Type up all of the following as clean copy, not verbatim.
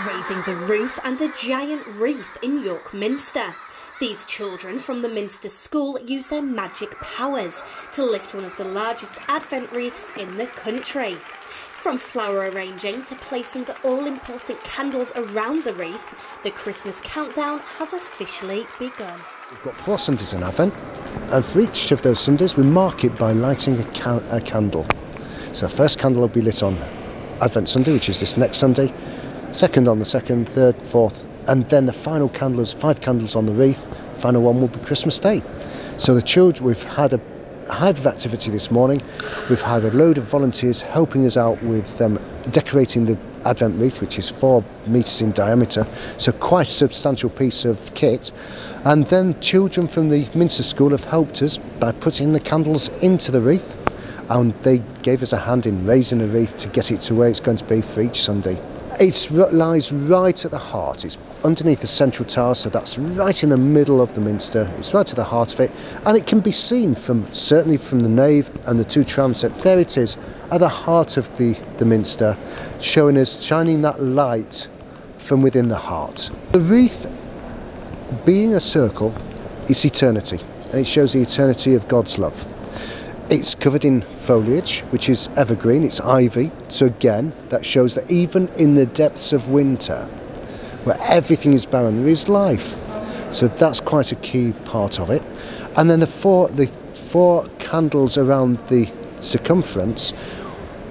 raising the roof and a giant wreath in York Minster. These children from the Minster school use their magic powers to lift one of the largest Advent wreaths in the country. From flower arranging to placing the all-important candles around the wreath, the Christmas countdown has officially begun. We've got 4 Sundays in Advent, and for each of those Sundays we mark it by lighting a candle. So the first candle will be lit on Advent Sunday, which is this next Sunday, second on the 2nd, 3rd, 4th, and then the final candle is 5 candles on the wreath. The final one will be Christmas Day. So the children, we've had a hive of activity this morning. We've had a load of volunteers helping us out with decorating the Advent wreath, which is 4 metres in diameter, so quite a substantial piece of kit. And then children from the Minster School have helped us by putting the candles into the wreath, and they gave us a hand in raising the wreath to get it to where it's going to be for each Sunday. It lies right at the heart. It's underneath the central tower, so that's right in the middle of the Minster. It's right at the heart of it, and it can be seen certainly from the nave and the 2 transepts. There it is, at the heart of the Minster, shining that light from within the heart. The wreath, being a circle, is eternity, and it shows the eternity of God's love. It's covered in foliage, which is evergreen, it's ivy, so again, that shows that even in the depths of winter, where everything is barren, there is life. So that's quite a key part of it. And then the four candles around the circumference,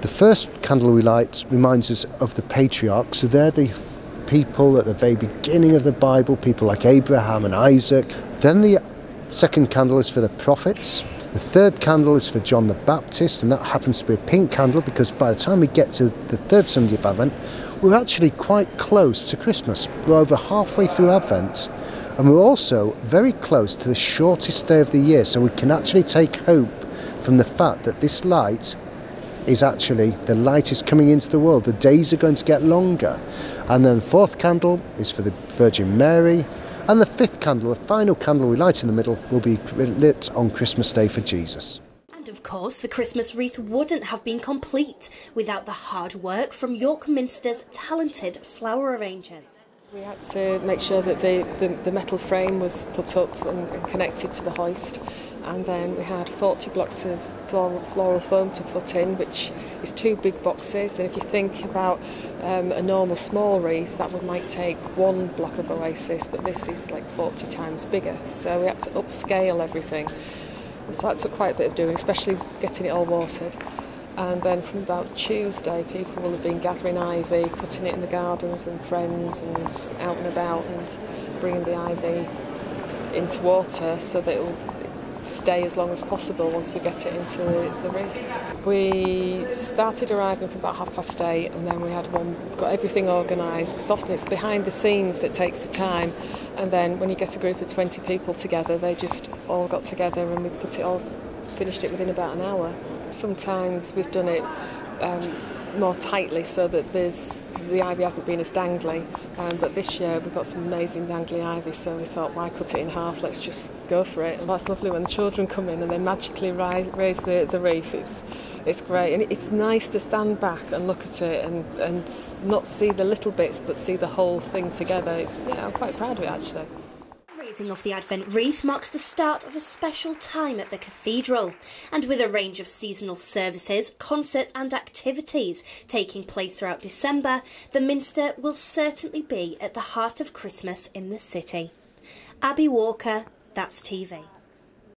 the first candle we light reminds us of the patriarchs, so they're the people at the very beginning of the Bible, people like Abraham and Isaac. Then the second candle is for the prophets. The third candle is for John the Baptist, and that happens to be a pink candle because by the time we get to the 3rd Sunday of Advent, we're actually quite close to Christmas. We're over halfway through Advent, and we're also very close to the shortest day of the year, so we can actually take hope from the fact that this light is actually, the light is coming into the world. The days are going to get longer. And then the 4th candle is for the Virgin Mary. And the 5th candle, the final candle we light in the middle, will be lit on Christmas Day for Jesus. And of course, the Christmas wreath wouldn't have been complete without the hard work from York Minster's talented flower arrangers. We had to make sure that the metal frame was put up and connected to the hoist, and then we had 40 blocks of floral foam to put in, which is 2 big boxes. And if you think about a normal small wreath, that might take 1 block of oasis, but this is like 40 times bigger, so we had to upscale everything. So that took quite a bit of doing, especially getting it all watered. And then from about Tuesday, people will have been gathering ivy, cutting it in the gardens, and friends and out and about, and bringing the ivy into water so that it will stay as long as possible once we get it into the wreath. We started arriving from about 8:30, and then we got everything organised, because often it's behind the scenes that takes the time, and then when you get a group of 20 people together, they just all got together and we finished it within about an hour. Sometimes we've done it more tightly so that the ivy hasn't been as dangly, but this year we've got some amazing dangly ivy, so we thought, why cut it in half, let's just go for it. And that's lovely when the children come in and they magically raise the wreath. It's great, and it's nice to stand back and look at it and not see the little bits but see the whole thing together. I'm quite proud of it actually. The raising of the Advent wreath marks the start of a special time at the cathedral, and with a range of seasonal services, concerts and activities taking place throughout December, the Minster will certainly be at the heart of Christmas in the city. Abby Walker, That's TV.